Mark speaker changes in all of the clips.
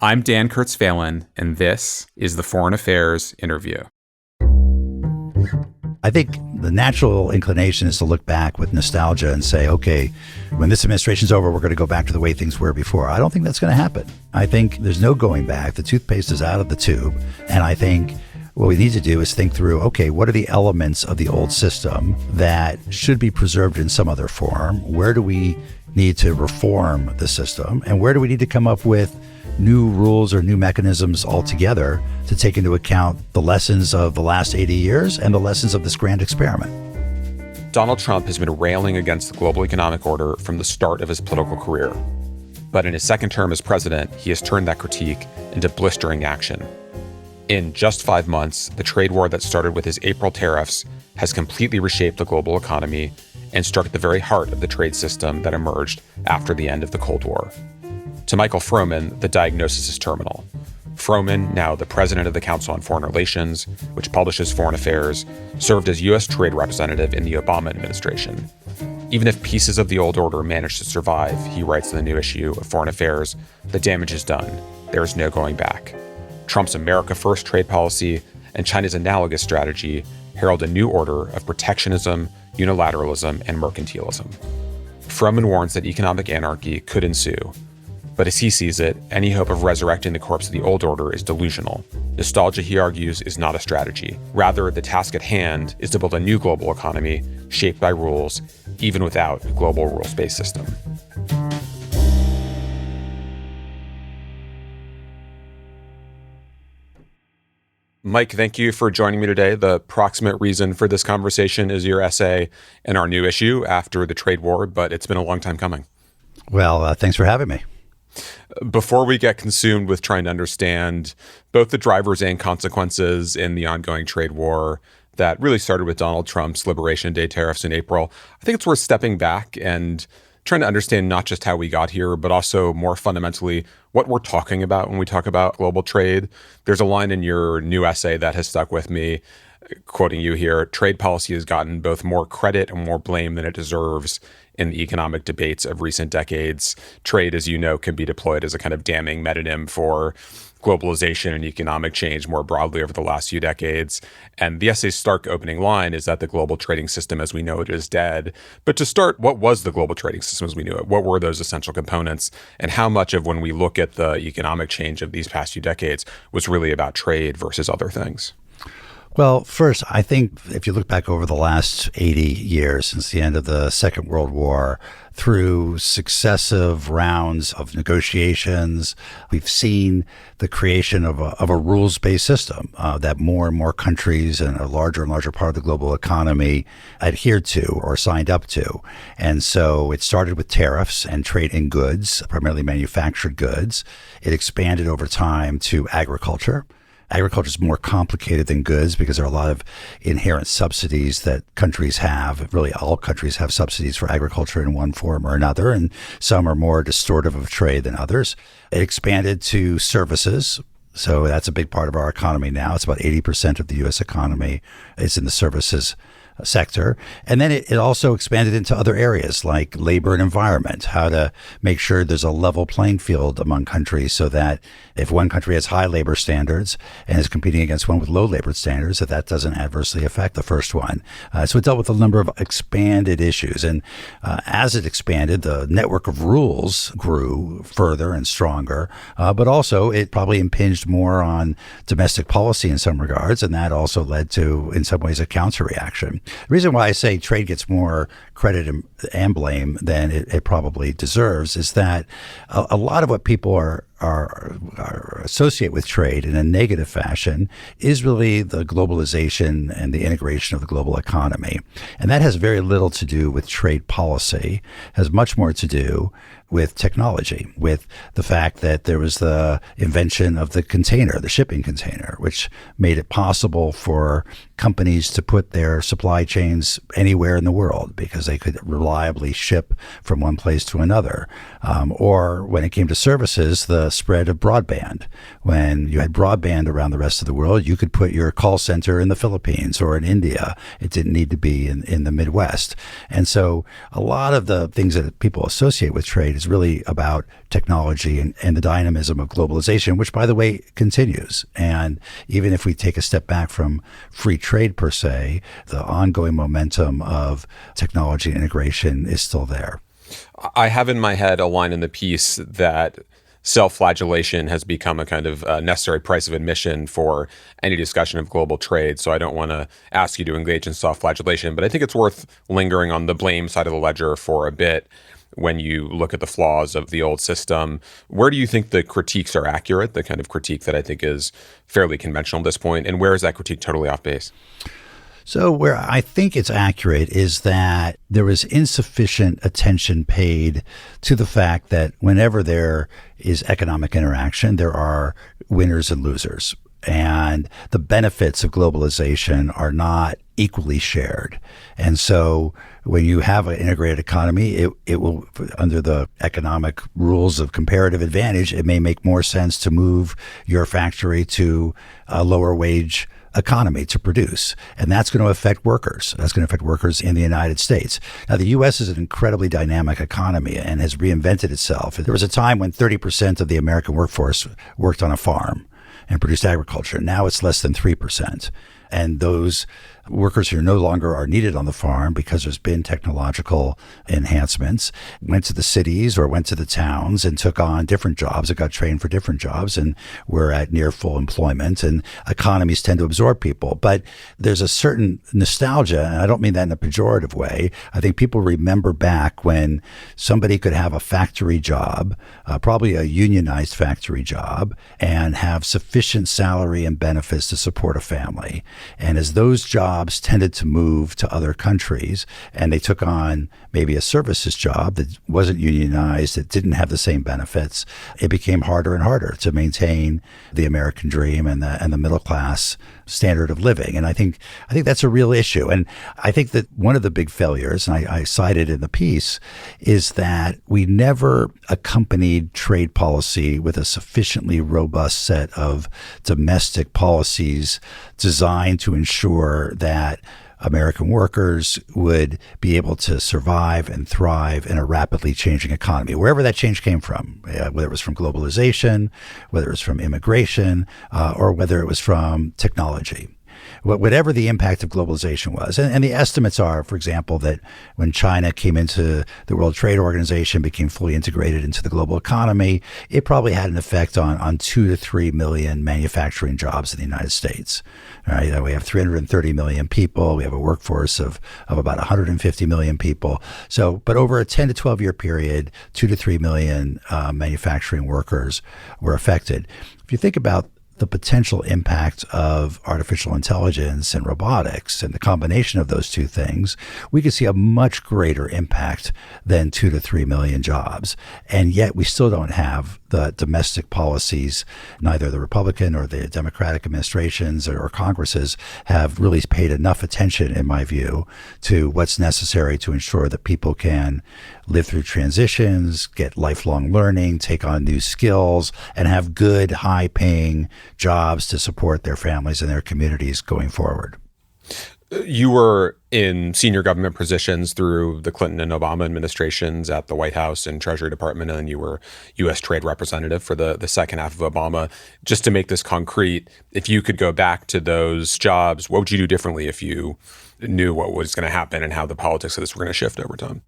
Speaker 1: I'm Dan Kurtz-Phelan, and this is the Foreign Affairs Interview.
Speaker 2: I think the natural inclination is to look back with nostalgia and say, okay, when this administration's over, we're going to go back to the way things were before. I don't think that's going to happen. I think there's no going back. The toothpaste is out of the tube. And I think what we need to do is think through, okay, what are the elements of the old system that should be preserved in some other form? Where do we need to reform the system? And where do we need to come up with new rules or new mechanisms altogether to take into account the lessons of the last 80 years and the lessons of this grand experiment?
Speaker 1: Donald Trump has been railing against the global economic order from the start of his political career. But in his second term as president, he has turned that critique into blistering action. In just 5 months, the trade war that started with his April tariffs has completely reshaped the global economy and struck at the very heart of the trade system that emerged after the end of the Cold War. To Michael Froman, the diagnosis is terminal. Froman, now the president of the Council on Foreign Relations, which publishes foreign affairs, served as U.S. trade representative in the Obama administration. Even if pieces of the old order managed to survive, he writes in the new issue of Foreign Affairs, the damage is done. There is no going back. Trump's America First trade policy and China's analogous strategy herald a new order of protectionism, unilateralism, and mercantilism. Froman warns that economic anarchy could ensue. But as he sees it, any hope of resurrecting the corpse of the old order is delusional. Nostalgia, he argues, is not a strategy. Rather, the task at hand is to build a new global economy shaped by rules, even without a global rules-based system. Mike, thank you for joining me today. The proximate reason for this conversation is your essay in our new issue after the trade war, but it's been a long time coming.
Speaker 2: Well, thanks for having me.
Speaker 1: Before we get consumed with trying to understand both the drivers and consequences in the ongoing trade war that really started with Donald Trump's Liberation Day tariffs in April, I think it's worth stepping back and trying to understand not just how we got here, but also more fundamentally what we're talking about when we talk about global trade. There's a line in your new essay that has stuck with me, quoting you here: trade policy has gotten both more credit and more blame than it deserves in the economic debates of recent decades. Trade, as you know, can be deployed as a kind of damning metonym for globalization and economic change more broadly over the last few decades. And the essay's stark opening line is that the global trading system as we know it is dead. But to start, what was the global trading system as we knew it? What were those essential components? And how much of when we look at the economic change of these past few decades was really about trade versus other things?
Speaker 2: Well, first, I think if you look back over the last 80 years since the end of the Second World War, through successive rounds of negotiations, we've seen the creation of a rules-based system that more and more countries and a larger and larger part of the global economy adhered to or signed up to. And so it started with tariffs and trade in goods, primarily manufactured goods. It expanded over time to agriculture. Agriculture is more complicated than goods because there are a lot of inherent subsidies that countries have. Really, all countries have subsidies for agriculture in one form or another, and some are more distortive of trade than others. It expanded to services. So that's a big part of our economy now. It's about 80% of the U.S. economy is in the services sector. And then it also expanded into other areas like labor and environment, how to make sure there's a level playing field among countries so that if one country has high labor standards and is competing against one with low labor standards, that doesn't adversely affect the first one. So it dealt with a number of expanded issues. And as it expanded, the network of rules grew further and stronger, but also it probably impinged more on domestic policy in some regards. And that also led to, in some ways, a counter-reaction. The reason why I say trade gets more credit and blame than it probably deserves is that a lot of what people are associate with trade in a negative fashion is really the globalization and the integration of the global economy. And that has very little to do with trade policy, has much more to do with technology, with the fact that there was the invention of the container, the shipping container, which made it possible for companies to put their supply chains anywhere in the world because they could reliably ship from one place to another. Or when it came to services, the spread of broadband. When you had broadband around the rest of the world, you could put your call center in the Philippines or in India. It didn't need to be in the Midwest. And so a lot of the things that people associate with trade is really about technology and the dynamism of globalization, which, by the way, continues. And even if we take a step back from free trade per se, the ongoing momentum of technology integration is still there.
Speaker 1: I have in my head a line in the piece that self-flagellation has become a kind of necessary price of admission for any discussion of global trade. So I don't want to ask you to engage in self-flagellation, but I think it's worth lingering on the blame side of the ledger for a bit. When you look at the flaws of the old system, where do you think the critiques are accurate, the kind of critique that I think is fairly conventional at this point, and where is that critique totally off base?
Speaker 2: So where I think it's accurate is that there was insufficient attention paid to the fact that whenever there is economic interaction, there are winners and losers. And the benefits of globalization are not equally shared. And so when you have an integrated economy, it will, under the economic rules of comparative advantage, it may make more sense to move your factory to a lower wage economy to produce. And that's going to affect workers. That's going to affect workers in the United States. Now, the U.S. is an incredibly dynamic economy and has reinvented itself. There was a time when 30% of the American workforce worked on a farm and produced agriculture. Now it's less than 3%. And those workers who no longer are needed on the farm because there's been technological enhancements went to the cities or went to the towns and took on different jobs and got trained for different jobs and were at near full employment. And economies tend to absorb people. But there's a certain nostalgia, and I don't mean that in a pejorative way. I think people remember back when somebody could have a factory job, probably a unionized factory job, and have sufficient salary and benefits to support a family. And as those jobs tended to move to other countries and they took on maybe a services job that wasn't unionized, that didn't have the same benefits, it became harder and harder to maintain the American dream and the middle class standard of living. And I think that's a real issue. And I think that one of the big failures, and I cited in the piece, is that we never accompanied trade policy with a sufficiently robust set of domestic policies designed to ensure that American workers would be able to survive and thrive in a rapidly changing economy, wherever that change came from, whether it was from globalization, whether it was from immigration, or whether it was from technology. Whatever the impact of globalization was. And the estimates are, for example, that when China came into the World Trade Organization, became fully integrated into the global economy, it probably had an effect on 2 to 3 million manufacturing jobs in the United States. All right, we have 330 million people. We have a workforce of about 150 million people. So, but over a 10 to 12 year period, 2 to 3 million manufacturing workers were affected. If you think about the potential impact of artificial intelligence and robotics and the combination of those two things, we could see a much greater impact than 2 to 3 million jobs. And yet we still don't have the domestic policies, neither the Republican or the Democratic administrations or Congresses have really paid enough attention, in my view, to what's necessary to ensure that people can live through transitions, get lifelong learning, take on new skills, and have good, high-paying jobs to support their families and their communities going forward.
Speaker 1: You were in senior government positions through the Clinton and Obama administrations at the White House and Treasury Department, and you were U.S. Trade Representative for the second half of Obama. Just to make this concrete, if you could go back to those jobs, what would you do differently if you knew what was going to happen and how the politics of this were going to shift over time?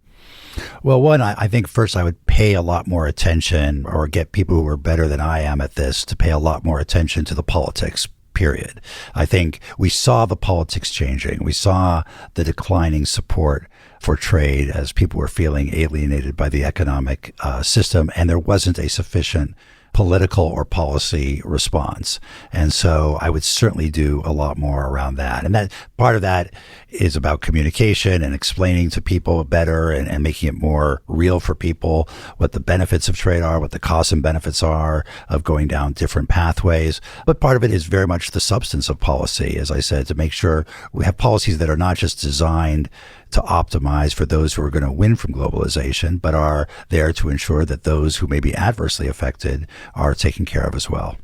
Speaker 2: Well, one, I think first I would pay a lot more attention, or get people who are better than I am at this to pay a lot more attention to the politics, period. I think we saw the politics changing. We saw the declining support for trade as people were feeling alienated by the economic system, and there wasn't a sufficient political or policy response. And so I would certainly do a lot more around that. And that part of that is about communication and explaining to people better and making it more real for people what the benefits of trade are, what the costs and benefits are of going down different pathways. But part of it is very much the substance of policy, as I said, to make sure we have policies that are not just designed to optimize for those who are going to win from globalization, but are there to ensure that those who may be adversely affected are taken care of as well.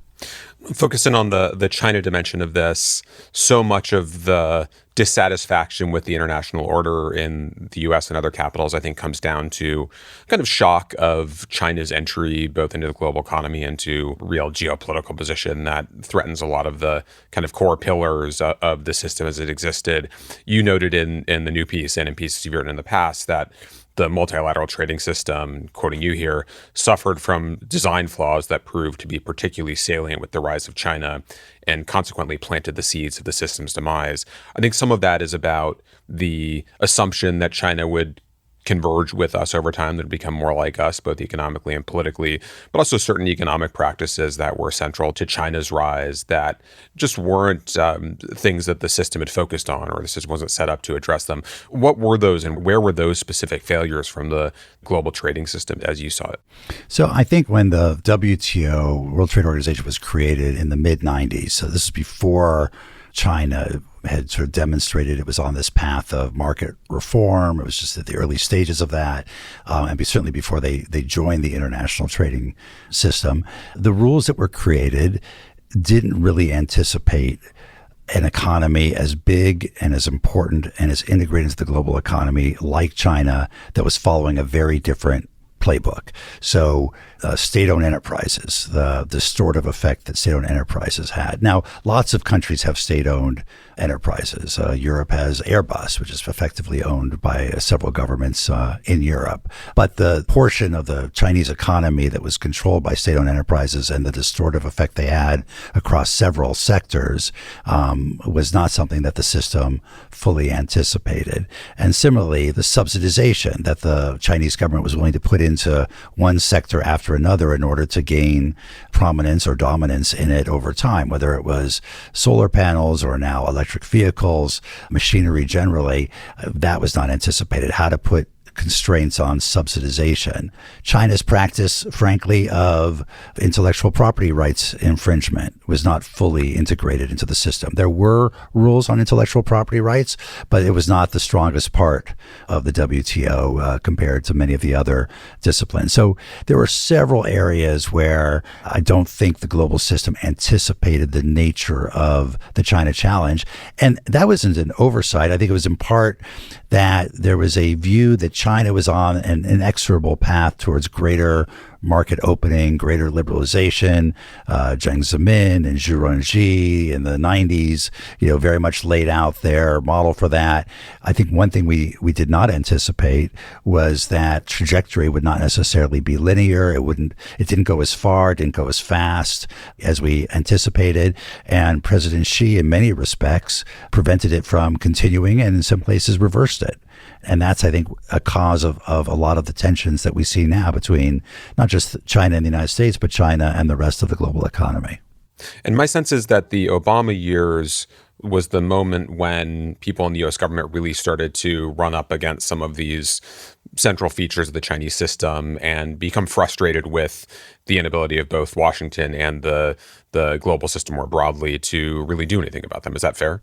Speaker 1: Focusing on the China dimension of this, so much of the dissatisfaction with the international order in the U.S. and other capitals, I think, comes down to kind of shock of China's entry both into the global economy and to real geopolitical position that threatens a lot of the kind of core pillars of the system as it existed. You noted in the new piece and in pieces you've written in the past that the multilateral trading system, quoting you here, suffered from design flaws that proved to be particularly salient with the rise of China and consequently planted the seeds of the system's demise. I think some of that is about the assumption that China would converge with us over time, that would become more like us, both economically and politically, but also certain economic practices that were central to China's rise that just weren't things that the system had focused on, or the system wasn't set up to address them. What were those, and where were those specific failures from the global trading system as you saw it?
Speaker 2: So I think when the WTO, World Trade Organization, was created in the mid-90s, so this is before China had sort of demonstrated it was on this path of market reform. It was just at the early stages of that, and certainly before they joined the international trading system. The rules that were created didn't really anticipate an economy as big and as important and as integrated into the global economy like China that was following a very different playbook. So state-owned enterprises, the distortive effect that state-owned enterprises had. Now, lots of countries have state-owned enterprises. Europe has Airbus, which is effectively owned by several governments in Europe. But the portion of the Chinese economy that was controlled by state-owned enterprises and the distortive effect they had across several sectors was not something that the system fully anticipated. And similarly, the subsidization that the Chinese government was willing to put into one sector after another in order to gain prominence or dominance in it over time, whether it was solar panels or now electric vehicles, machinery generally, that was not anticipated. How to put constraints on subsidization. China's practice, frankly, of intellectual property rights infringement was not fully integrated into the system. There were rules on intellectual property rights, but it was not the strongest part of the WTO compared to many of the other disciplines. So there were several areas where I don't think the global system anticipated the nature of the China challenge. And that wasn't an oversight. I think it was in part that there was a view that China was on an inexorable path towards greater market opening, greater liberalization. Jiang Zemin and Zhu Rongji in the 90s, very much laid out their model for that. I think one thing we did not anticipate was that trajectory would not necessarily be linear. It didn't go as far, it didn't go as fast as we anticipated. And President Xi, in many respects, prevented it from continuing and in some places reversed it. And that's, I think, a cause of a lot of the tensions that we see now between not just China and the United States, but China and the rest of the global economy.
Speaker 1: And my sense is that the Obama years was the moment when people in the U.S. government really started to run up against some of these central features of the Chinese system and become frustrated with the inability of both Washington and the global system more broadly to really do anything about them. Is that fair?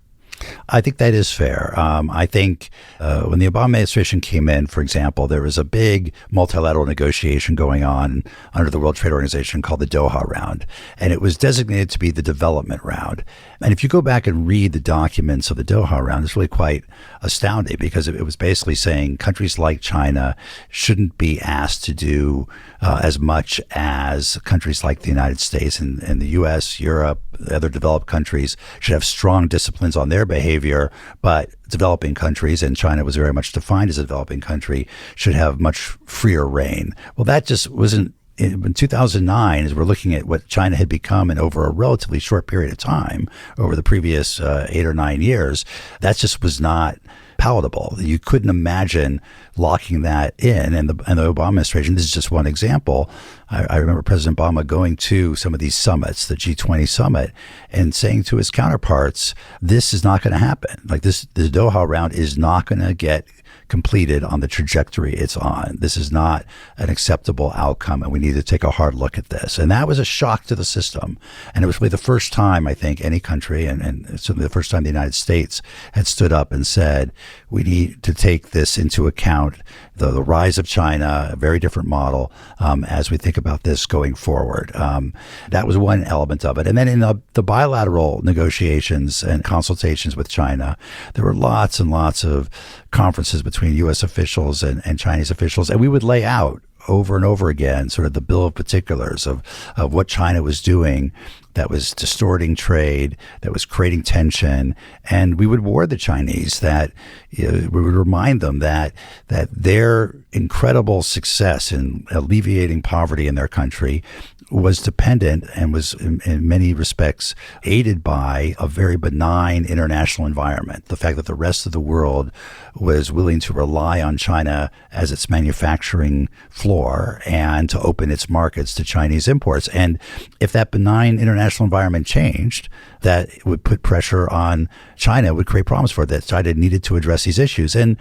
Speaker 2: I think that is fair. I think when the Obama administration came in, for example, there was a big multilateral negotiation going on under the World Trade Organization called the Doha Round, and it was designated to be the development round. And if you go back and read the documents of the Doha Round, it's really quite astounding because it was basically saying countries like China shouldn't be asked to do as much as countries like the United States and the U.S., Europe, the other developed countries should have strong disciplines on their behavior, but developing countries, and China was very much defined as a developing country, should have much freer reign. Well, that just wasn't. In 2009, as we're looking at what China had become in over a relatively short period of time, over the previous 8 or 9 years, that just was not palatable. You couldn't imagine locking that in. And the Obama administration, this is just one example. I remember President Obama going to some of these summits, the G20 summit, and saying to his counterparts, this is not going to happen. Like the Doha round is not going to get completed on the trajectory it's on. This is not an acceptable outcome, and we need to take a hard look at this. And that was a shock to the system. And it was really the first time, I think, any country, and certainly the first time the United States had stood up and said, we need to take this into account, the rise of China, a very different model, as we think about this going forward. That was one element of it. And then in the bilateral negotiations and consultations with China, there were lots and lots of conferences between U.S. officials and Chinese officials, and we would lay out over and over again sort of the bill of particulars of what China was doing that was distorting trade, that was creating tension. And we would warn the Chinese that, we would remind them that their incredible success in alleviating poverty in their country was dependent and was in many respects aided by a very benign international environment. The fact that the rest of the world was willing to rely on China as its manufacturing floor and to open its markets to Chinese imports. And if that benign international environment changed, that would put pressure on China, would create problems for it, that China needed to address these issues. And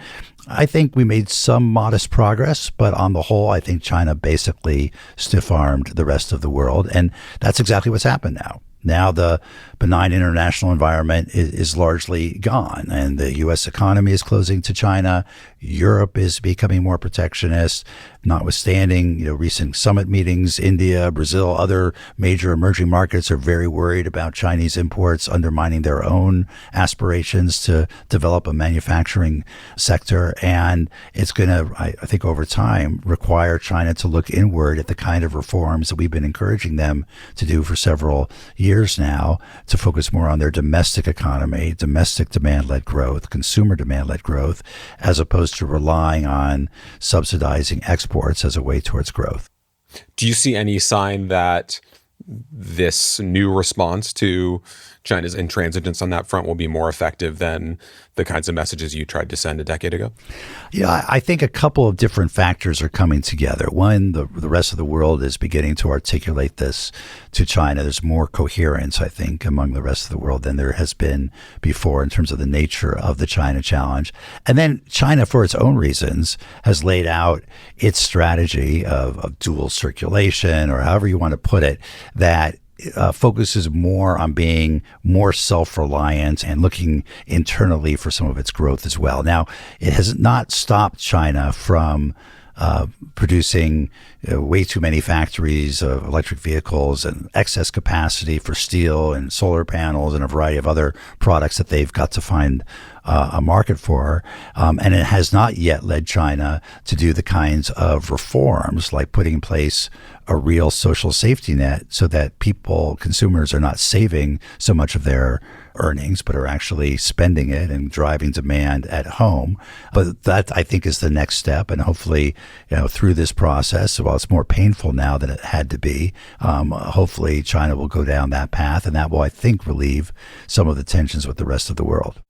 Speaker 2: I think we made some modest progress, but on the whole, I think China basically stiff-armed the rest of the world. And that's exactly what's happened now. Now the benign international environment is largely gone, and the U.S. economy is closing to China. Europe is becoming more protectionist, notwithstanding recent summit meetings. India, Brazil, other major emerging markets are very worried about Chinese imports undermining their own aspirations to develop a manufacturing sector. And it's going to, I think, over time, require China to look inward at the kind of reforms that we've been encouraging them to do for several years now, to focus more on their domestic economy, domestic demand-led growth, consumer demand-led growth, as opposed to relying on subsidizing exports as a way towards growth.
Speaker 1: Do you see any sign that this new response to China's intransigence on that front will be more effective than the kinds of messages you tried to send a decade ago?
Speaker 2: Yeah, I think a couple of different factors are coming together. One, the rest of the world is beginning to articulate this to China. There's more coherence, I think, among the rest of the world than there has been before in terms of the nature of the China challenge. And then China, for its own reasons, has laid out its strategy of dual circulation, or however you want to put it, that focuses more on being more self-reliant and looking internally for some of its growth as well. Now, it has not stopped China from producing way too many factories of electric vehicles and excess capacity for steel and solar panels and a variety of other products that they've got to find a market for. And it has not yet led China to do the kinds of reforms like putting in place a real social safety net so that consumers are not saving so much of their earnings, but are actually spending it and driving demand at home. But that, I think, is the next step. And hopefully, through this process, while it's more painful now than it had to be, hopefully China will go down that path. And that will, I think, relieve some of the tensions with the rest of the world.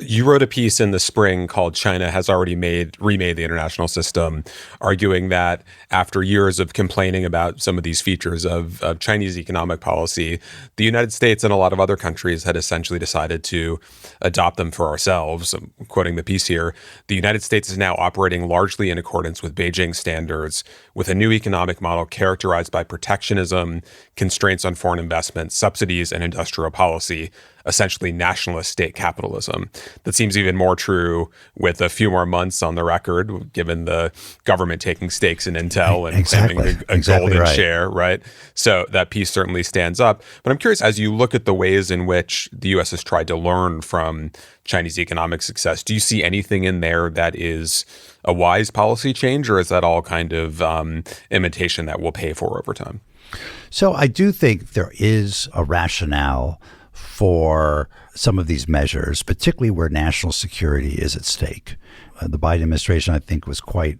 Speaker 1: You wrote a piece in the spring called "China Has Already Remade the International System," arguing that after years of complaining about some of these features of Chinese economic policy, the United States and a lot of other countries had essentially decided to adopt them for ourselves. I'm quoting the piece here. "The United States is now operating largely in accordance with Beijing standards, with a new economic model characterized by protectionism, constraints on foreign investment, subsidies, and industrial policy, essentially nationalist state capitalism." That seems even more true with a few more months on the record, given the government taking stakes in Intel and claiming a golden share, right? So that piece certainly stands up. But I'm curious, as you look at the ways in which the U.S. has tried to learn from Chinese economic success, do you see anything in there that is a wise policy change, or is that all kind of imitation that we'll pay for over time?
Speaker 2: So I do think there is a rationale for some of these measures, particularly where national security is at stake. The Biden administration, I think, was quite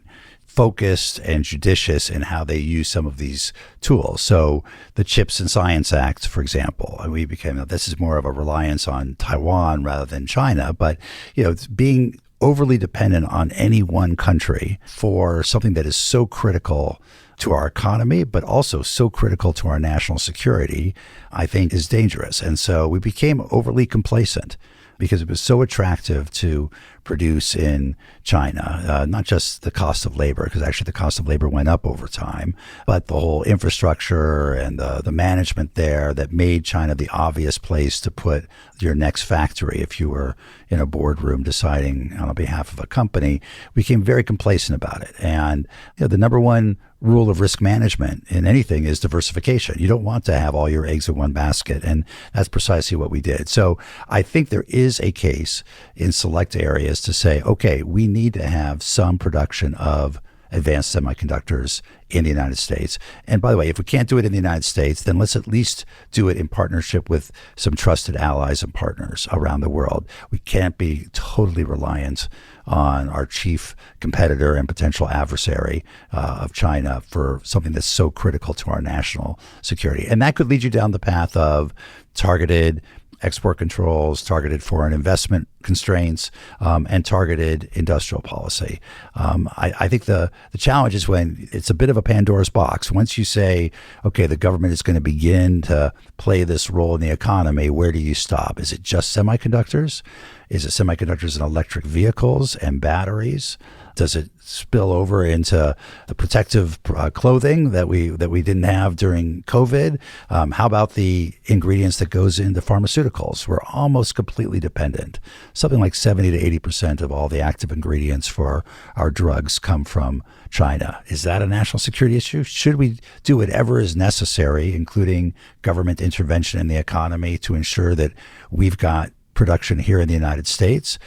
Speaker 2: focused and judicious in how they use some of these tools. So the Chips and Science Act, for example, this is more of a reliance on Taiwan rather than China, but it's being overly dependent on any one country for something that is so critical to our economy, but also so critical to our national security, I think is dangerous. And so we became overly complacent because it was so attractive to produce in China, not just the cost of labor, because actually the cost of labor went up over time, but the whole infrastructure and the management there that made China the obvious place to put your next factory if you were in a boardroom deciding on behalf of a company. We became very complacent about it. And the number one rule of risk management in anything is diversification. You don't want to have all your eggs in one basket. And that's precisely what we did. So I think there is a case in select areas to say, okay, we need to have some production of advanced semiconductors in the United States. And by the way, if we can't do it in the United States, then let's at least do it in partnership with some trusted allies and partners around the world. We can't be totally reliant on our chief competitor and potential adversary of China for something that's so critical to our national security. And that could lead you down the path of targeted export controls, targeted foreign investment constraints, and targeted industrial policy. I think the challenge is when it's a bit of a Pandora's box. Once you say, okay, the government is going to begin to play this role in the economy, where do you stop? Is it just semiconductors? Is it semiconductors in electric vehicles and batteries? Does it spill over into the protective clothing that we didn't have during COVID? How about the ingredients that goes into pharmaceuticals? We're almost completely dependent. Something like 70 to 80% of all the active ingredients for our drugs come from China. Is that a national security issue? Should we do whatever is necessary, including government intervention in the economy, to ensure that we've got production here in the United States?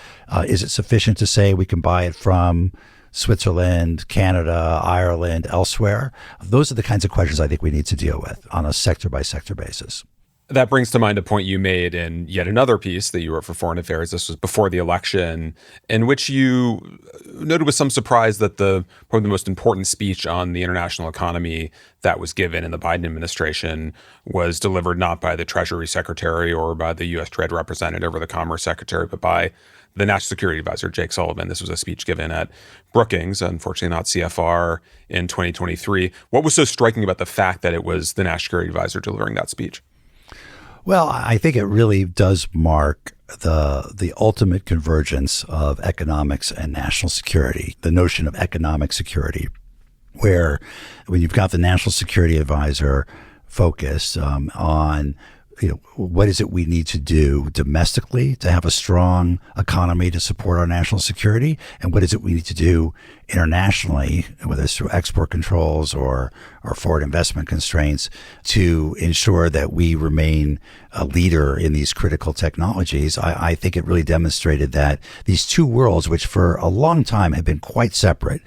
Speaker 2: Is it sufficient to say we can buy it from Switzerland, Canada, Ireland, elsewhere? Those are the kinds of questions I think we need to deal with on a sector-by-sector basis.
Speaker 1: That brings to mind a point you made in yet another piece that you wrote for Foreign Affairs. This was before the election, in which you noted with some surprise that probably the most important speech on the international economy that was given in the Biden administration was delivered not by the Treasury Secretary or by the U.S. Trade Representative or the Commerce Secretary, but by the National Security Advisor, Jake Sullivan. This was a speech given at Brookings, unfortunately not CFR, in 2023. What was so striking about the fact that it was the National Security Advisor delivering that speech?
Speaker 2: Well, I think it really does mark the ultimate convergence of economics and national security, the notion of economic security, where when you've got the National Security Advisor focused on what is it we need to do domestically to have a strong economy to support our national security, and what is it we need to do internationally, whether it's through export controls or foreign investment constraints, to ensure that we remain a leader in these critical technologies. I think it really demonstrated that these two worlds, which for a long time had been quite separate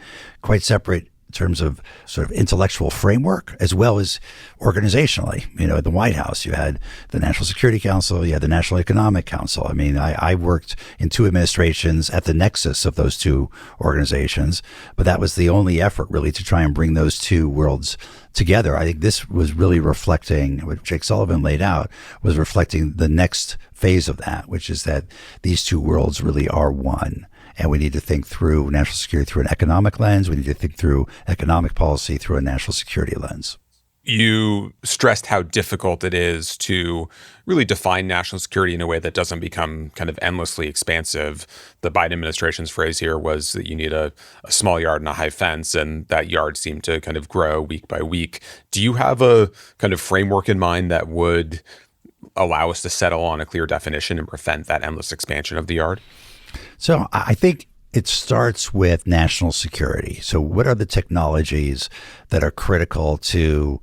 Speaker 2: in terms of sort of intellectual framework as well as organizationally. At the White House, you had the National Security Council, you had the National Economic Council. I worked in two administrations at the nexus of those two organizations, but that was the only effort really to try and bring those two worlds together. I think this was really reflecting what Jake Sullivan laid out, was reflecting the next phase of that, which is that these two worlds really are one. And we need to think through national security through an economic lens. We need to think through economic policy through a national security lens.
Speaker 1: You stressed how difficult it is to really define national security in a way that doesn't become kind of endlessly expansive. The Biden administration's phrase here was that you need a small yard and a high fence, and that yard seemed to kind of grow week by week. Do you have a kind of framework in mind that would allow us to settle on a clear definition and prevent that endless expansion of the yard?
Speaker 2: So I think it starts with national security. So what are the technologies that are critical to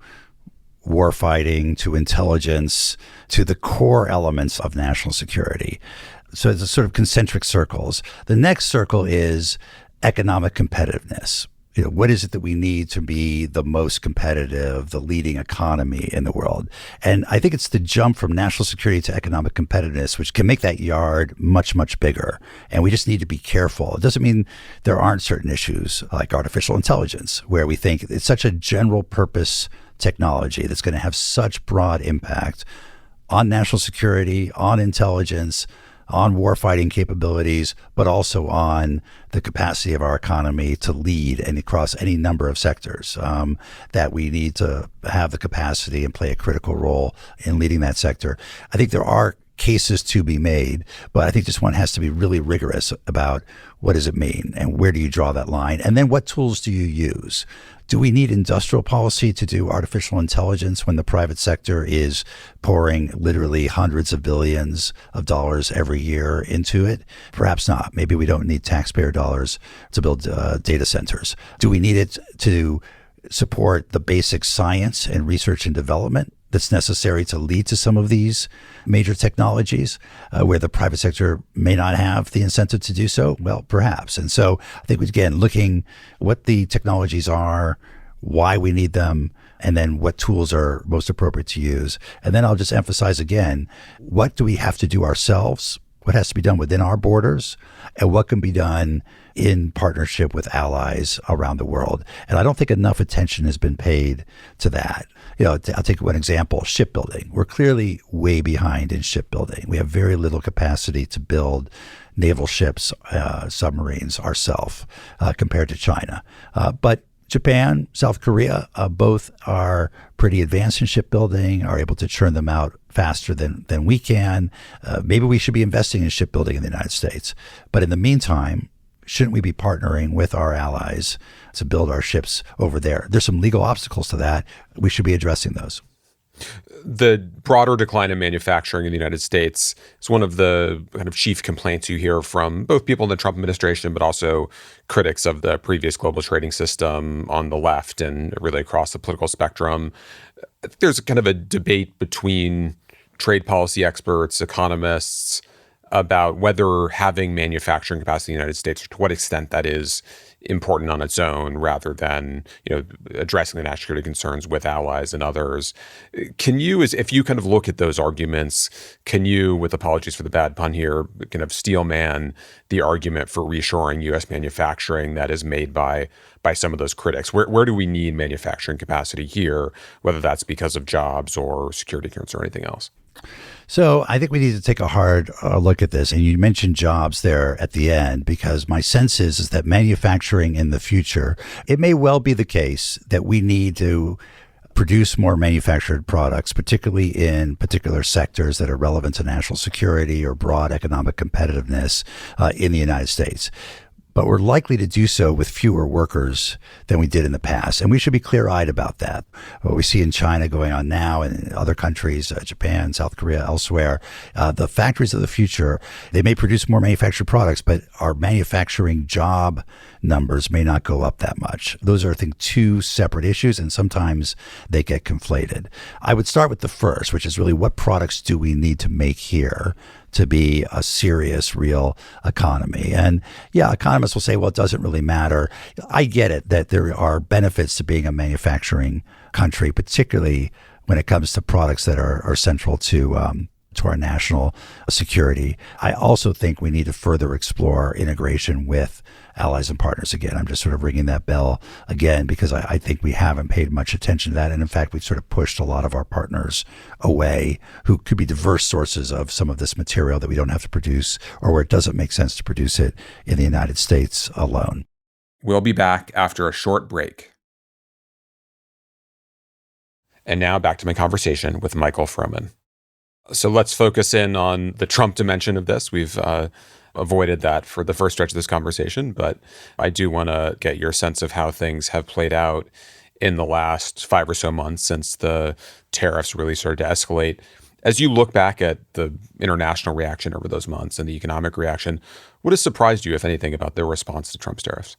Speaker 2: warfighting, to intelligence, to the core elements of national security? So it's a sort of concentric circles. The next circle is economic competitiveness. What is it that we need to be the most competitive, the leading economy in the world? And I think it's the jump from national security to economic competitiveness, which can make that yard much, much bigger. And we just need to be careful. It doesn't mean there aren't certain issues like artificial intelligence, where we think it's such a general purpose technology that's going to have such broad impact on national security, on intelligence, on warfighting capabilities, but also on the capacity of our economy to lead and across any number of sectors, that we need to have the capacity and play a critical role in leading that sector. I think there are cases to be made, but I think this one has to be really rigorous about what does it mean and where do you draw that line? And then what tools do you use? Do we need industrial policy to do artificial intelligence when the private sector is pouring literally hundreds of billions of dollars every year into it? Perhaps not. Maybe we don't need taxpayer dollars to build data centers. Do we need it to support the basic science and research and development that's necessary to lead to some of these major technologies where the private sector may not have the incentive to do so? Well, perhaps. And so I think, again, looking what the technologies are, why we need them, and then what tools are most appropriate to use. And then I'll just emphasize again, what do we have to do ourselves? What has to be done within our borders, and what can be done in partnership with allies around the world. And I don't think enough attention has been paid to that. I'll take one example, shipbuilding. We're clearly way behind in shipbuilding. We have very little capacity to build naval ships, submarines ourselves compared to China. But Japan, South Korea, both are pretty advanced in shipbuilding, are able to churn them out faster than we can. Maybe we should be investing in shipbuilding in the United States. But in the meantime, shouldn't we be partnering with our allies to build our ships over there? There's some legal obstacles to that. We should be addressing those.
Speaker 1: The broader decline in manufacturing in the United States is one of the kind of chief complaints you hear from both people in the Trump administration, but also critics of the previous global trading system on the left and really across the political spectrum. There's kind of a debate between trade policy experts, economists, about whether having manufacturing capacity in the United States, to what extent that is important on its own, rather than addressing the national security concerns with allies and others. Can you, if you kind of look at those arguments, can you, with apologies for the bad pun here, kind of steelman the argument for reshoring U.S. manufacturing that is made by some of those critics? Where do we need manufacturing capacity here, whether that's because of jobs or security concerns or anything else?
Speaker 2: So I think we need to take a hard look at this. And you mentioned jobs there at the end, because my sense is that manufacturing in the future, it may well be the case that we need to produce more manufactured products, particularly in particular sectors that are relevant to national security or broad economic competitiveness in the United States. But we're likely to do so with fewer workers than we did in the past. And we should be clear-eyed about that. What we see in China going on now and in other countries, Japan, South Korea, elsewhere, the factories of the future, they may produce more manufactured products, but our manufacturing job numbers may not go up that much. Those are, I think, two separate issues, and sometimes they get conflated. I would start with the first, which is really what products do we need to make here to be a serious, real economy. And yeah, economists will say, well, it doesn't really matter. I get it that there are benefits to being a manufacturing country, particularly when it comes to products that are central to our national security. I also think we need to further explore integration with allies and partners. Again, I'm just sort of ringing that bell again, because I think we haven't paid much attention to that. And in fact, we've sort of pushed a lot of our partners away who could be diverse sources of some of this material that we don't have to produce, or where it doesn't make sense to produce it in the United States alone.
Speaker 1: We'll be back after a short break. And now back to my conversation with Michael Froman. So let's focus in on the Trump dimension of this. We've avoided that for the first stretch of this conversation, but I do want to get your sense of how things have played out in the last 5 or so months since the tariffs really started to escalate. As you look back at the international reaction over those months and the economic reaction, what has surprised you, if anything, about their response to Trump's tariffs?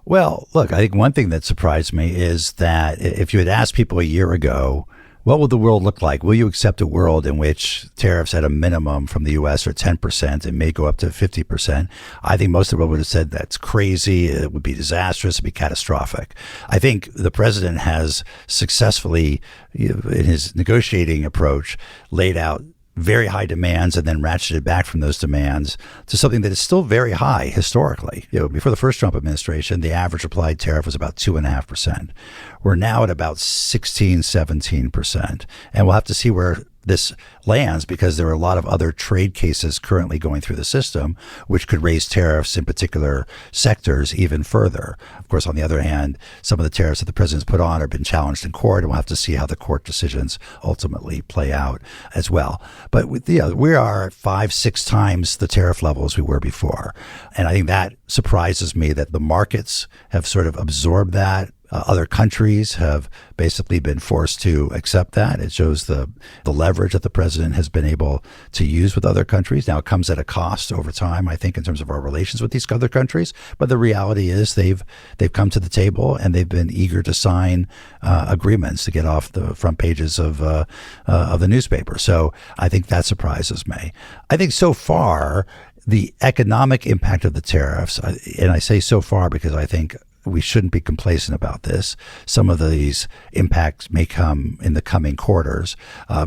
Speaker 2: Well, look, I think one thing that surprised me is that if you had asked people a year ago What will the world look like? Will you accept a world in which tariffs at a minimum from the U.S. are 10% and may go up to 50%? I think most of the world would have said that's crazy. It would be disastrous. It would be catastrophic. I think the president has successfully, in his negotiating approach, laid out very high demands and then ratcheted back from those demands to something that is still very high historically. Before the first Trump administration, the average applied tariff was about 2.5%. We're now at about 16, 17%. And we'll have to see where this lands, because there are a lot of other trade cases currently going through the system, which could raise tariffs in particular sectors even further. Of course, on the other hand, some of the tariffs that the president's put on have been challenged in court, and we'll have to see how the court decisions ultimately play out as well. But we are 5-6 times the tariff levels we were before. And I think that surprises me that the markets have sort of absorbed that. Other countries have basically been forced to accept that. It shows the leverage that the president has been able to use with other countries. Now, it comes at a cost over time, I think, in terms of our relations with these other countries. But the reality is they've come to the table and they've been eager to sign agreements to get off the front pages of the newspaper. So I think that surprises me. I think so far, the economic impact of the tariffs, and I say so far because I think we shouldn't be complacent about this. Some of these impacts may come in the coming quarters.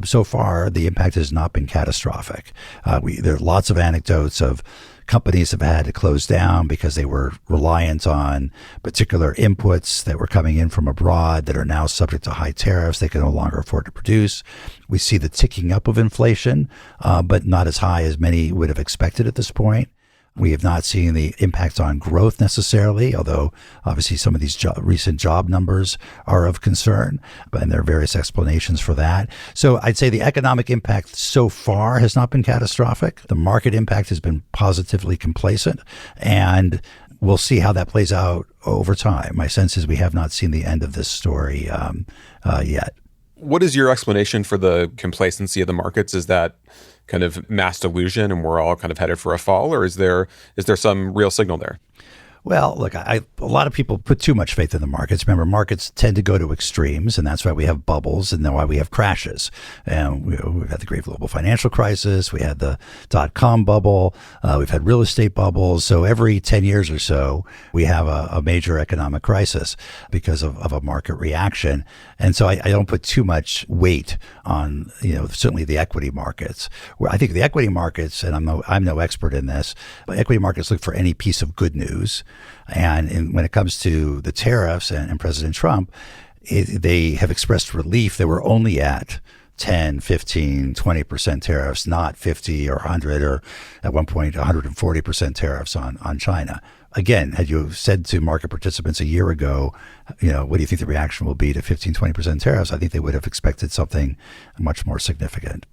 Speaker 2: So far, the impact has not been catastrophic. There are lots of anecdotes of companies have had to close down because they were reliant on particular inputs that were coming in from abroad that are now subject to high tariffs. They can no longer afford to produce. We see the ticking up of inflation, but not as high as many would have expected at this point. We have not seen the impact on growth necessarily, although obviously some of these recent job numbers are of concern, and there are various explanations for that. So I'd say the economic impact so far has not been catastrophic. The market impact has been positively complacent, and we'll see how that plays out over time. My sense is we have not seen the end of this story yet.
Speaker 1: What is your explanation for the complacency of the markets? Is that kind of mass delusion and we're all kind of headed for a fall, or is there some real signal there?
Speaker 2: Well, look, a lot of people put too much faith in the markets. Remember, markets tend to go to extremes, and that's why we have bubbles and then why we have crashes. And we've had the great global financial crisis. We had the dot-com bubble. We've had real estate bubbles. So every 10 years or so, we have a major economic crisis because of a market reaction. And so I don't put too much weight on, certainly the equity markets. Where I think the equity markets, and I'm no expert in this, but equity markets look for any piece of good news. And when it comes to the tariffs and President Trump, they have expressed relief that we're only at 10, 15, 20% tariffs, not 50 or 100 or at one point 140% tariffs on China. Again, had you said to market participants a year ago, what do you think the reaction will be to 15, 20% tariffs? I think they would have expected something much more significant.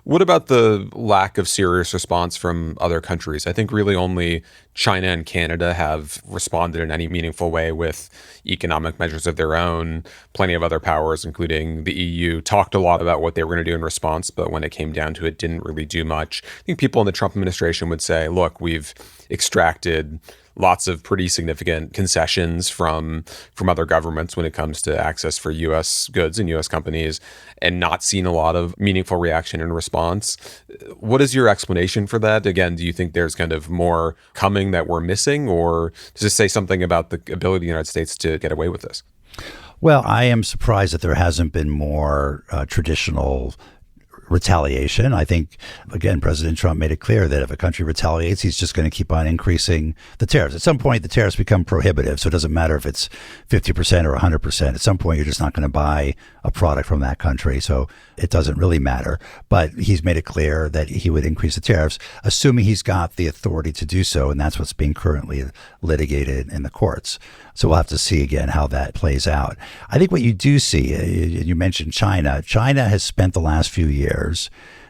Speaker 1: What about the lack of serious response from other countries? I think really only China and Canada have responded in any meaningful way with economic measures of their own. Plenty of other powers, including the EU, talked a lot about what they were going to do in response, but when it came down to it, didn't really do much. I think people in the Trump administration would say, look, we've extracted lots of pretty significant concessions from other governments when it comes to access for U.S. goods and U.S. companies, and not seen a lot of meaningful reaction and response. What is your explanation for that? Again, do you think there's kind of more coming that we're missing, or does this say something about the ability of the United States to get away with this?
Speaker 2: Well, I am surprised that there hasn't been more traditional retaliation. I think, again, President Trump made it clear that if a country retaliates, he's just going to keep on increasing the tariffs. At some point, the tariffs become prohibitive, so it doesn't matter if it's 50% or 100%. At some point, you're just not going to buy a product from that country, so it doesn't really matter. But he's made it clear that he would increase the tariffs, assuming he's got the authority to do so, and that's what's being currently litigated in the courts. So we'll have to see again how that plays out. I think what you do see, you mentioned China. China has spent the last few years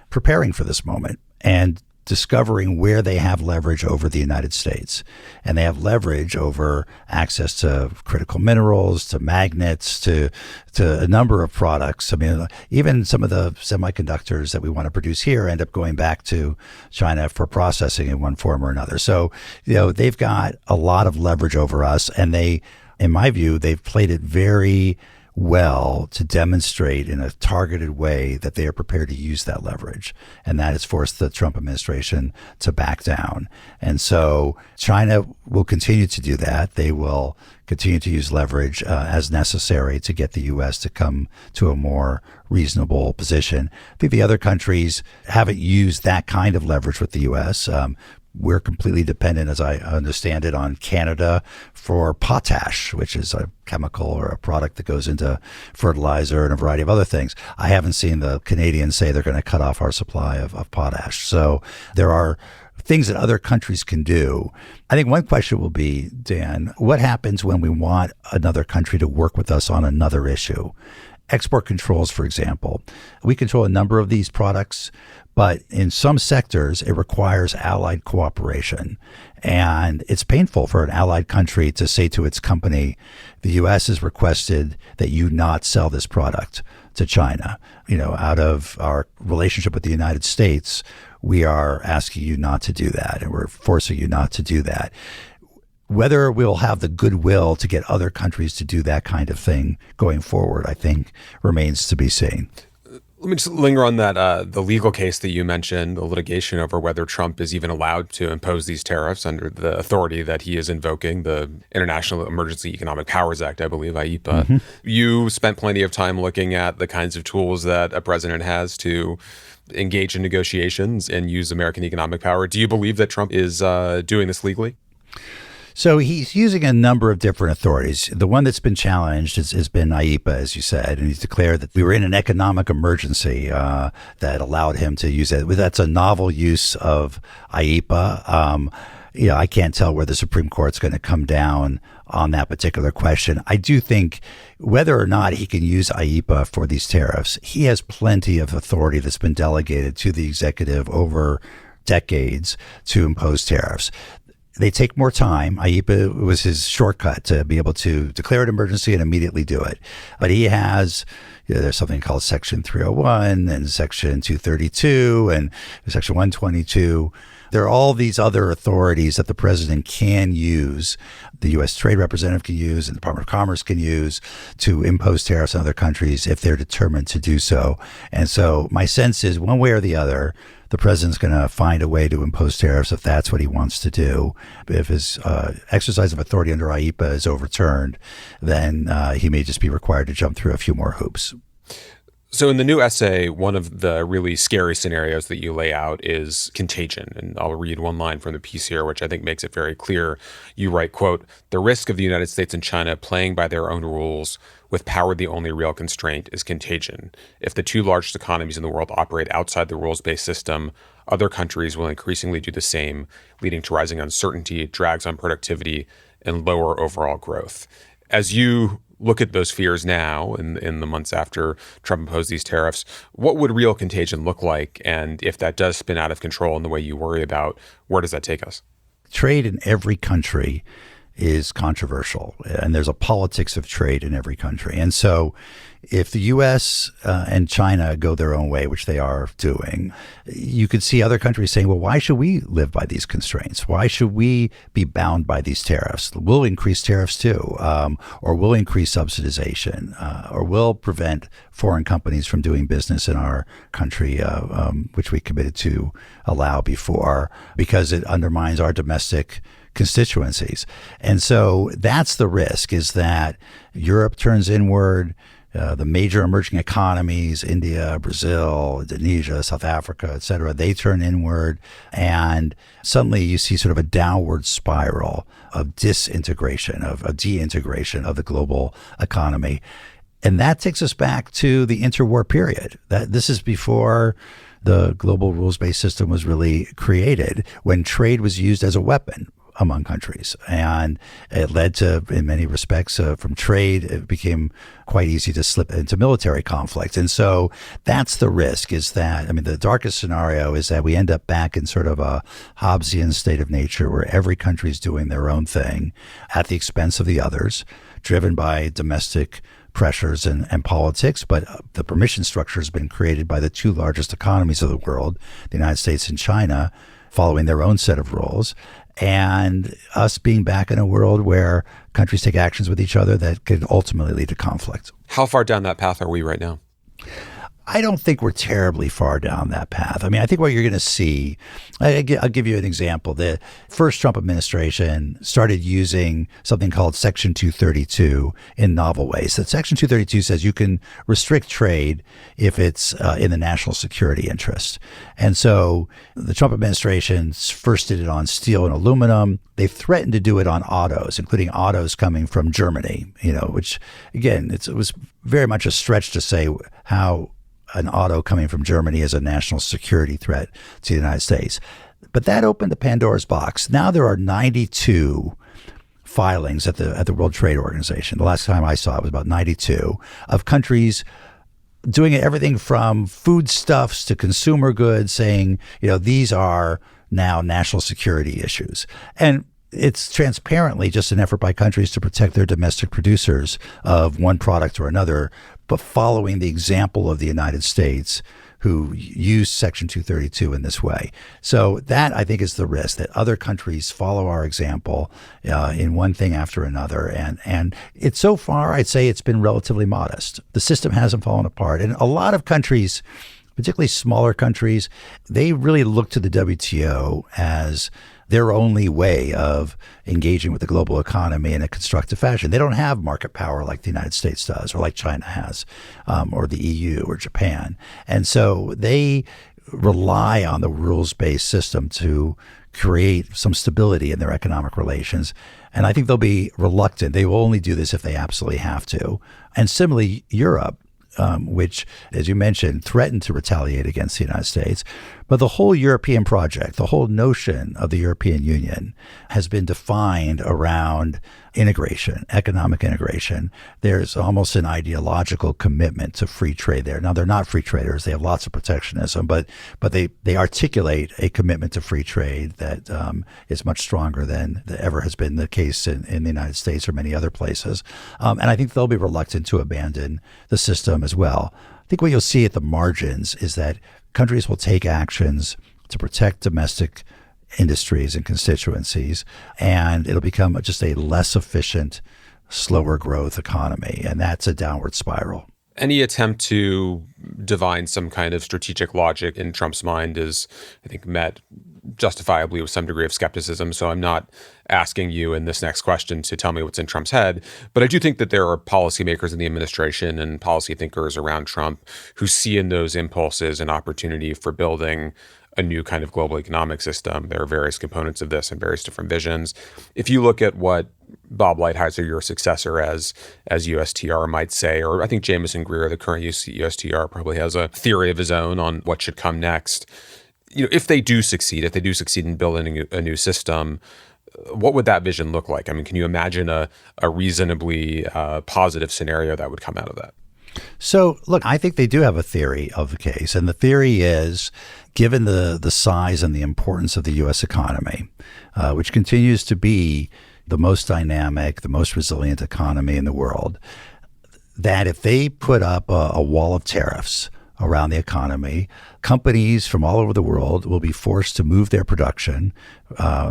Speaker 2: preparing for this moment and discovering where they have leverage over the United States. And they have leverage over access to critical minerals, to magnets, to a number of products. I mean, even some of the semiconductors that we want to produce here end up going back to China for processing in one form or another. So, they've got a lot of leverage over us, and in my view, they've played it very well to demonstrate in a targeted way that they are prepared to use that leverage. And that has forced the Trump administration to back down. And so China will continue to do that. They will continue to use leverage as necessary to get the U.S. to come to a more reasonable position. I think the other countries haven't used that kind of leverage with the U.S. We're completely dependent, as I understand it, on Canada for potash, which is a chemical or a product that goes into fertilizer and a variety of other things. I haven't seen the Canadians say they're going to cut off our supply of potash. So there are things that other countries can do. I think one question will be, Dan, what happens when we want another country to work with us on another issue? Export controls, for example. We control a number of these products, but in some sectors, it requires allied cooperation. And it's painful for an allied country to say to its company, the U.S. has requested that you not sell this product to China. Out of our relationship with the United States, we are asking you not to do that, and we're forcing you not to do that. Whether we'll have the goodwill to get other countries to do that kind of thing going forward, I think, remains to be seen.
Speaker 1: Let me just linger on that, the legal case that you mentioned, the litigation over whether Trump is even allowed to impose these tariffs under the authority that he is invoking, the International Emergency Economic Powers Act, I believe, IEPA. Mm-hmm. You spent plenty of time looking at the kinds of tools that a president has to engage in negotiations and use American economic power. Do you believe that Trump is doing this legally?
Speaker 2: So he's using a number of different authorities. The one that's been challenged has been IEPA, as you said, and he's declared that we were in an economic emergency that allowed him to use it. That's a novel use of IEPA. I can't tell where the Supreme Court's going to come down on that particular question. I do think whether or not he can use IEPA for these tariffs, he has plenty of authority that's been delegated to the executive over decades to impose tariffs. They take more time. IEPA was his shortcut to be able to declare an emergency and immediately do it. But he has, there's something called Section 301 and Section 232 and Section 122. There are all these other authorities that the president can use, the U.S. Trade Representative can use, and the Department of Commerce can use to impose tariffs on other countries if they're determined to do so. And so my sense is one way or the other, the president's going to find a way to impose tariffs if that's what he wants to do. If his exercise of authority under IEPA is overturned, then he may just be required to jump through a few more hoops.
Speaker 1: So in the new essay, one of the really scary scenarios that you lay out is contagion. And I'll read one line from the piece here, which I think makes it very clear. You write, quote, "The risk of the United States and China playing by their own rules, with power the only real constraint, is contagion. If the two largest economies in the world operate outside the rules-based system, other countries will increasingly do the same, leading to rising uncertainty, drags on productivity, and lower overall growth." As you look at those fears now in the months after Trump imposed these tariffs, what would real contagion look like? And if that does spin out of control in the way you worry about, where does that take us?
Speaker 2: Trade in every country is controversial, and there's a politics of trade in every country. And so if the U.S. And China go their own way, which they are doing, you could see other countries saying, well, why should we live by these constraints? Why should we be bound by these tariffs? We'll increase tariffs too, or we'll increase subsidization, or we'll prevent foreign companies from doing business in our country, which we committed to allow before, because it undermines our domestic constituencies. And so that's the risk, is that Europe turns inward. The major emerging economies, India, Brazil, Indonesia, South Africa, et cetera, they turn inward. And suddenly you see sort of a downward spiral of disintegration, of deintegration of the global economy. And that takes us back to the interwar period. This is before the global rules-based system was really created, when trade was used as a weapon among countries. And it led to, in many respects, from trade, it became quite easy to slip into military conflict. And so that's the risk, is that, the darkest scenario is that we end up back in sort of a Hobbesian state of nature where every country is doing their own thing at the expense of the others, driven by domestic pressures and politics. But the permission structure has been created by the two largest economies of the world, the United States and China, following their own set of rules. and us being back in a world where countries take actions with each other that could ultimately lead to conflict.
Speaker 1: How far down that path are we right now?
Speaker 2: I don't think we're terribly far down that path. I mean, I think what you're going to see, I'll give you an example. The first Trump administration started using something called Section 232 in novel ways. That Section 232 says you can restrict trade if it's in the national security interest. And so the Trump administration first did it on steel and aluminum. They threatened to do it on autos, including autos coming from Germany, which, again, it was very much a stretch to say how an auto coming from Germany is a national security threat to the United States. But that opened the Pandora's box. Now there are 92 filings at the World Trade Organization. The last time I saw it was about 92 of countries doing everything from foodstuffs to consumer goods, saying, these are now national security issues. And it's transparently just an effort by countries to protect their domestic producers of one product or another, but following the example of the United States, who used Section 232 in this way. So that, I think, is the risk, that other countries follow our example in one thing after another. And it's so far, I'd say it's been relatively modest. The system hasn't fallen apart. And a lot of countries, particularly smaller countries, they really look to the WTO as their only way of engaging with the global economy in a constructive fashion. They don't have market power like the United States does, or like China has, or the EU or Japan. And so they rely on the rules-based system to create some stability in their economic relations. And I think they'll be reluctant. They will only do this if they absolutely have to. And similarly, Europe, which, as you mentioned, threatened to retaliate against the United States. But the whole European project, the whole notion of the European Union has been defined around integration, economic integration. There's almost an ideological commitment to free trade there. Now, they're not free traders. They have lots of protectionism, but they articulate a commitment to free trade that is much stronger than ever has been the case in the United States or many other places. And I think they'll be reluctant to abandon the system as well. I think what you'll see at the margins is that countries will take actions to protect domestic industries and constituencies, and it'll become just a less efficient, slower growth economy. And that's a downward spiral.
Speaker 1: Any attempt to divine some kind of strategic logic in Trump's mind is, I think, met justifiably with some degree of skepticism. So I'm not asking you in this next question to tell me what's in Trump's head, but I do think that there are policymakers in the administration and policy thinkers around Trump who see in those impulses an opportunity for building a new kind of global economic system. There are various components of this and various different visions. If you look at what Bob Lighthizer, your successor as USTR, might say, or I think Jameson Greer, the current USTR, probably has a theory of his own on what should come next. If they do succeed in building a new system, what would that vision look like? I mean, can you imagine a reasonably positive scenario that would come out of that?
Speaker 2: So, look, I think they do have a theory of the case. And the theory is, given the size and the importance of the U.S. economy, which continues to be the most dynamic, the most resilient economy in the world, that if they put up a wall of tariffs around the economy, companies from all over the world will be forced to move their production,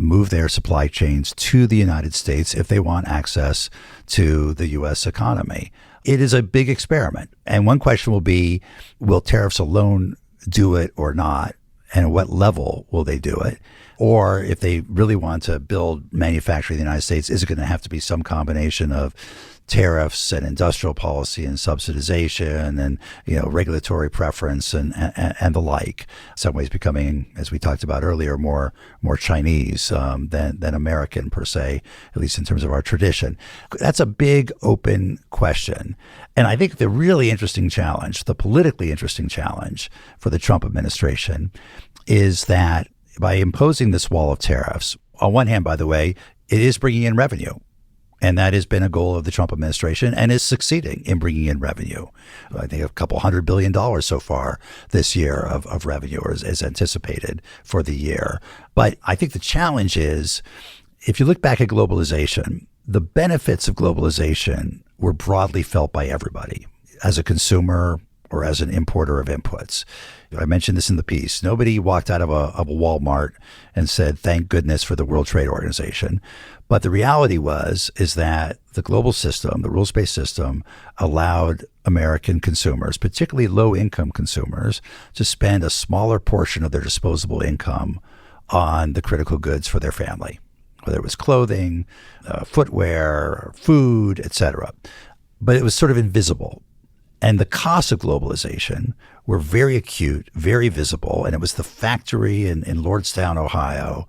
Speaker 2: move their supply chains to the United States if they want access to the U.S. economy. It is a big experiment. And one question will be, will tariffs alone do it or not? And at what level will they do it? Or if they really want to build manufacturing in the United States, is it going to have to be some combination of tariffs and industrial policy and subsidization and regulatory preference and the like? In some ways becoming, as we talked about earlier, more Chinese than American per se, at least in terms of our tradition. That's a big open question. And I think the really interesting challenge, the politically interesting challenge for the Trump administration is that by imposing this wall of tariffs, on one hand, by the way, it is bringing in revenue. And that has been a goal of the Trump administration and is succeeding in bringing in revenue. I think $200 billion so far this year of revenue is anticipated for the year. But I think the challenge is, if you look back at globalization, the benefits of globalization were broadly felt by everybody. As a consumer, or as an importer of inputs. I mentioned this in the piece. Nobody walked out of a Walmart and said, thank goodness for the World Trade Organization. But the reality is that the global system, the rules-based system, allowed American consumers, particularly low-income consumers, to spend a smaller portion of their disposable income on the critical goods for their family, whether it was clothing, footwear, food, etc. But it was sort of invisible. And the costs of globalization were very acute, very visible. And it was the factory in Lordstown, Ohio,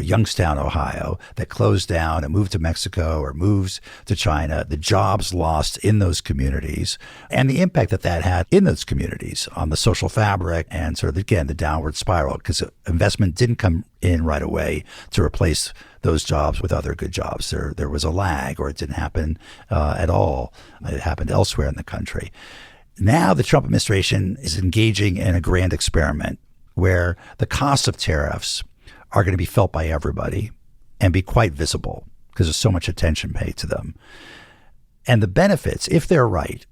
Speaker 2: Youngstown, Ohio, that closed down and moved to Mexico or moves to China, the jobs lost in those communities, and the impact that that had in those communities on the social fabric and sort of, again, the downward spiral, because investment didn't come in right away to replace those jobs with other good jobs. There was a lag, or it didn't happen at all. It happened elsewhere in the country. Now the Trump administration is engaging in a grand experiment where the costs of tariffs are going to be felt by everybody and be quite visible because there's so much attention paid to them. And the benefits, if they're right,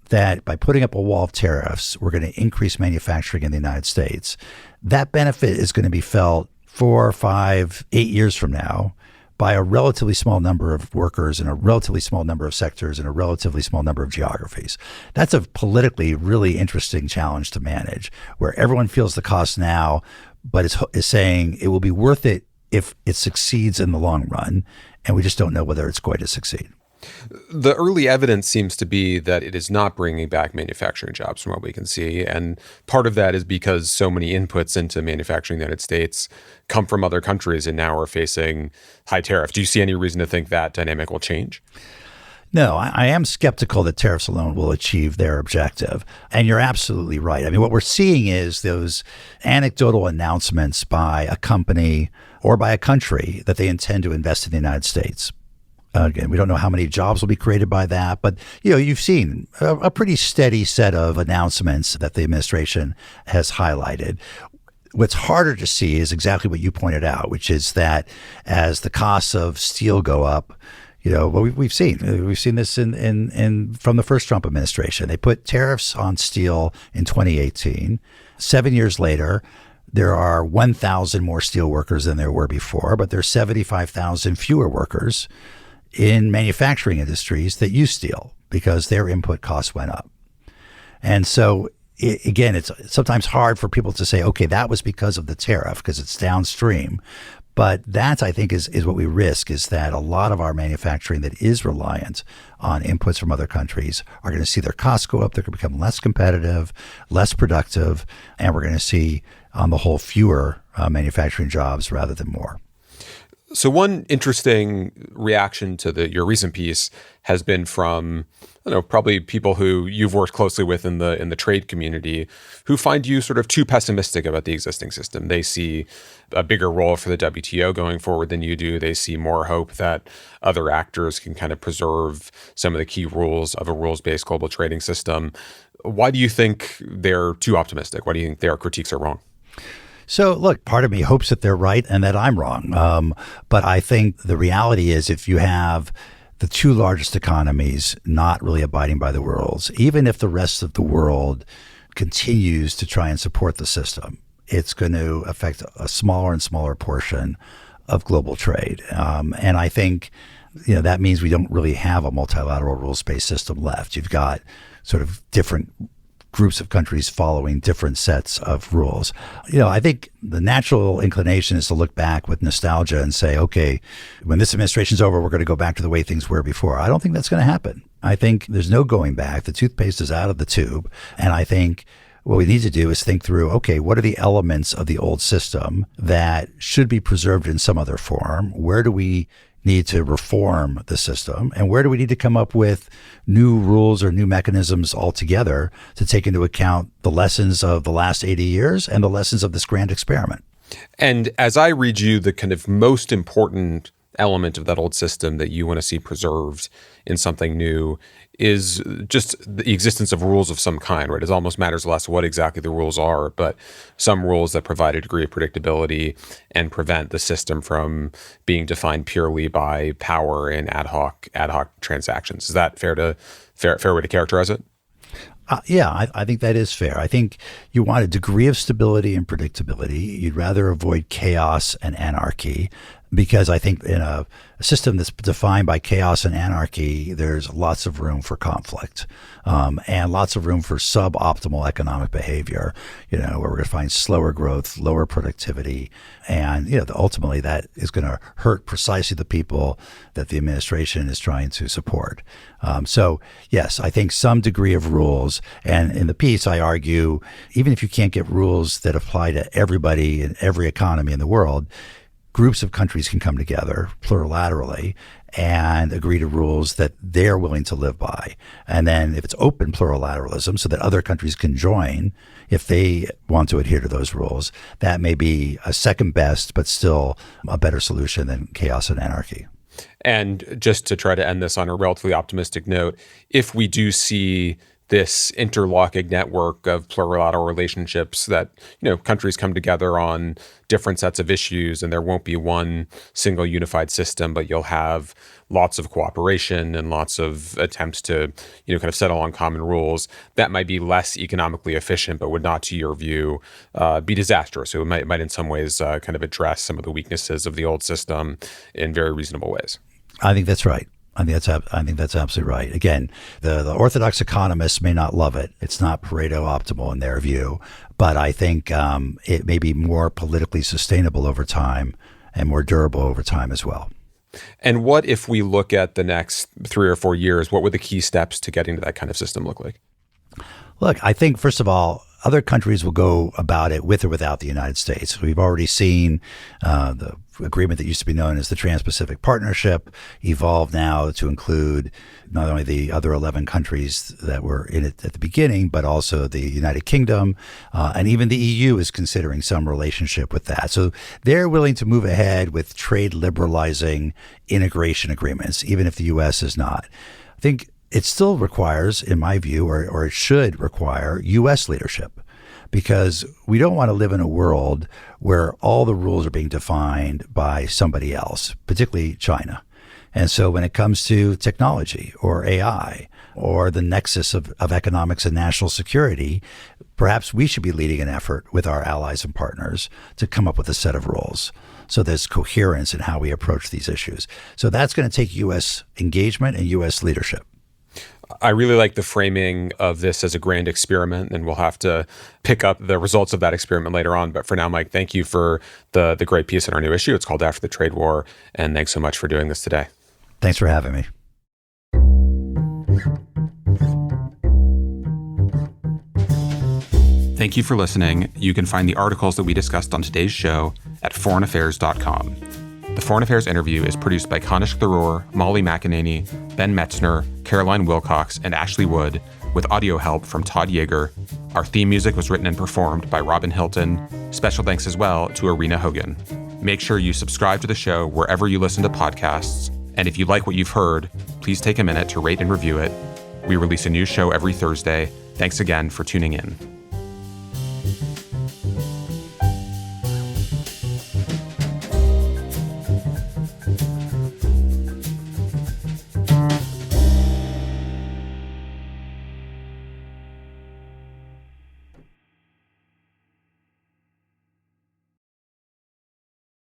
Speaker 2: that by putting up a wall of tariffs, we're going to increase manufacturing in the United States, that benefit is going to be felt 4, 5, 8 years from now by a relatively small number of workers in a relatively small number of sectors and a relatively small number of geographies. That's a politically really interesting challenge to manage, where everyone feels the cost now, but is saying it will be worth it if it succeeds in the long run, and we just don't know whether it's going to succeed.
Speaker 1: The early evidence seems to be that it is not bringing back manufacturing jobs from what we can see. And part of that is because so many inputs into manufacturing in the United States come from other countries and now are facing high tariffs. Do you see any reason to think that dynamic will change?
Speaker 2: No, I am skeptical that tariffs alone will achieve their objective. And you're absolutely right. I mean, what we're seeing is those anecdotal announcements by a company or by a country that they intend to invest in the United States. Again, we don't know how many jobs will be created by that, but you've seen a pretty steady set of announcements that the administration has highlighted. What's harder to see is exactly what you pointed out, which is that as the costs of steel go up, we've seen this in from the first Trump administration. They put tariffs on steel in 2018. 7 years later, there are 1,000 more steel workers than there were before, but there's 75,000 fewer workers in manufacturing industries that use steel because their input costs went up. And so, again, it's sometimes hard for people to say, okay, that was because of the tariff, because it's downstream. But that, I think, is what we risk, is that a lot of our manufacturing that is reliant on inputs from other countries are going to see their costs go up. They're going to become less competitive, less productive, and we're going to see, on the whole, fewer manufacturing jobs rather than more.
Speaker 1: So one interesting reaction to your recent piece has been from, probably people who you've worked closely with in the trade community, who find you sort of too pessimistic about the existing system. They see a bigger role for the WTO going forward than you do. They see more hope that other actors can kind of preserve some of the key rules of a rules-based global trading system. Why do you think they're too optimistic? Why do you think their critiques are wrong?
Speaker 2: So, look, part of me hopes that they're right and that I'm wrong. But I think the reality is, if you have the two largest economies not really abiding by the rules, even if the rest of the world continues to try and support the system, it's going to affect a smaller and smaller portion of global trade. And I think that means we don't really have a multilateral rules-based system left. You've got sort of different groups of countries following different sets of rules. I think the natural inclination is to look back with nostalgia and say, okay, when this administration's over, we're going to go back to the way things were before. I don't think that's going to happen. I think there's no going back. The toothpaste is out of the tube. And I think what we need to do is think through, okay, what are the elements of the old system that should be preserved in some other form? Where do we need to reform the system, and where do we need to come up with new rules or new mechanisms altogether to take into account the lessons of the last 80 years and the lessons of this grand experiment?
Speaker 1: And as I read you, the kind of most important element of that old system that you want to see preserved in something new is just the existence of rules of some kind, right? It almost matters less what exactly the rules are, but some rules that provide a degree of predictability and prevent the system from being defined purely by power and ad hoc transactions. Is that fair way to characterize it?
Speaker 2: I think that is fair. I think you want a degree of stability and predictability. You'd rather avoid chaos and anarchy, because I think in a system that's defined by chaos and anarchy, there's lots of room for conflict, and lots of room for suboptimal economic behavior, where we're going to find slower growth, lower productivity. And, ultimately that is going to hurt precisely the people that the administration is trying to support. So yes, I think some degree of rules. And in the piece, I argue, even if you can't get rules that apply to everybody in every economy in the world, groups of countries can come together plurilaterally and agree to rules that they're willing to live by. And then if it's open plurilateralism so that other countries can join if they want to adhere to those rules, that may be a second best, but still a better solution than chaos and anarchy.
Speaker 1: And just to try to end this on a relatively optimistic note, if we do see this interlocking network of plurilateral relationships that, countries come together on different sets of issues, and there won't be one single unified system, but you'll have lots of cooperation and lots of attempts to, kind of settle on common rules. That might be less economically efficient, but would not, to your view, be disastrous. So it might in some ways kind of address some of the weaknesses of the old system in very reasonable ways.
Speaker 2: I think that's right. I think that's absolutely right. Again, the orthodox economists may not love it. It's not Pareto optimal in their view, but I think it may be more politically sustainable over time and more durable over time as well.
Speaker 1: And what if we look at the next 3 or 4 years? What would the key steps to getting to that kind of system look like?
Speaker 2: Look, I think, first of all, other countries will go about it with or without the United States. We've already seen the agreement that used to be known as the Trans-Pacific Partnership evolve now to include not only the other 11 countries that were in it at the beginning, but also the United Kingdom. And even the EU is considering some relationship with that. So they're willing to move ahead with trade liberalizing integration agreements, even if the U.S. is not. I think it still requires, in my view, or it should require U.S. leadership, because we don't want to live in a world where all the rules are being defined by somebody else, particularly China. And so when it comes to technology or AI or the nexus of economics and national security, perhaps we should be leading an effort with our allies and partners to come up with a set of rules. So there's coherence in how we approach these issues. So that's going to take U.S. engagement and U.S. leadership.
Speaker 1: I really like the framing of this as a grand experiment, and we'll have to pick up the results of that experiment later on. But for now, Mike, thank you for the great piece in our new issue. It's called After the Trade War, and thanks so much for doing this today.
Speaker 2: Thanks for having me.
Speaker 1: Thank you for listening. You can find the articles that we discussed on today's show at foreignaffairs.com. The Foreign Affairs interview is produced by Kanish Tharoor, Molly McEnany, Ben Metzner, Caroline Wilcox, and Ashley Wood, with audio help from Todd Yeager. Our theme music was written and performed by Robin Hilton. Special thanks as well to Arena Hogan. Make sure you subscribe to the show wherever you listen to podcasts. And if you like what you've heard, please take a minute to rate and review it. We release a new show every Thursday. Thanks again for tuning in.